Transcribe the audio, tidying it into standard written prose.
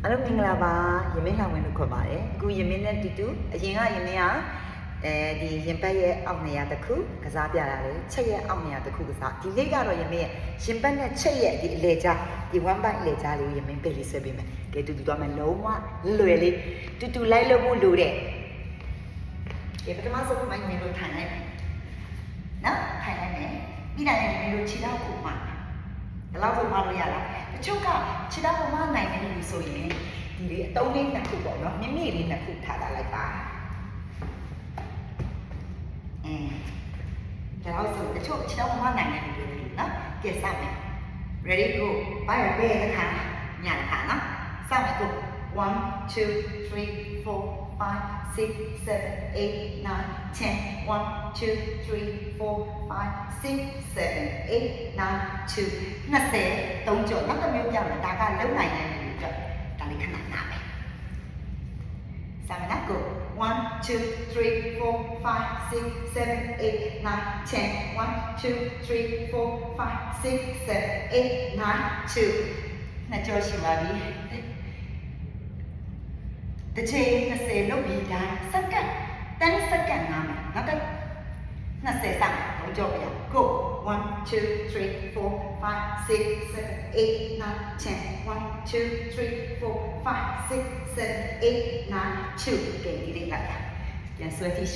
အားလုံးမင်္ဂလာပါယမင်းလှဝင်လို့ခေါ်ပါတယ်အခုယမင်းနဲ့တူတူအရင်ကယမင်းကဒီရင်ပတ်ရဲ့အောက်နေရာတစ်ခုကစားပြတာလေချက်ရဲ့အောက်နေရာတစ်ခုကစားဒီလေးကတော့ယမင်းရဲ့ရင်ပတ်နဲ့ချက်ရဲ့ဒီအလေကြားဒီ one bite အလေကြားလေးကိုယမင်းပေးလေးဆွဲပေးမယ်ကဲတူတူတော့မှလုံးဝလွယ်လေးတူတူလိုက်လို့ဖို့လိုတဲ့ကဲပထမဆုံးမှယမင်းတို့ထိုင်လိုက်နော်ထိုင်လိုက်မယ်ပြီးတိုင်းယမင်းတို့ခြေထောက်ကိုမှဘယ်လောက်ဆိုမှလို့ရလားတချို့ကခြေထောက်ကိုမှနိုင်တယ်လို့ဆိုရင်ဒီလေးအတုံးလေးနှစ်ခုပေါ့နော်မြင့်မြင့်လေးနှစ်ခုထားလိုက်ပါဒါတော့ဆိုတချို့ခြေထောက်ကိုမှနိုင်တယ်လို့ပြောတယ်နော်ကဲစမယ် ready go ဘာရပဲခါညာခါနော်စမယ် go 1 2 3 4 5 6 7 8 9 10 1 2 3 4 5 6 7 8 9 2 20 3ကြောနောက်တစ်မျိုးပြောင်းတယ်ဒါကလုံနိုင်တယ်လို့ပြောဒါလေးခဏနာမယ်စမယ်နော် go 1 2 3 4 5 6 7 8 9 10 1 2 3 4 5 6 7 8 9 2နှစ်ကြောရှိပါပြီတစ်ချိန်20လုပ်ပြီးတိုင်းစက္ကန့်10စက္ကန့်နားမယ်နောက်က20စက္ကန့်တော့ကြောက်ပြ go 1 2 3 4 5 6 7 8 9 10 1 2 3 4 5 6 7 8 9 2ကဲဒီလေးလိုက်ပြန်ဆွဲကြည့်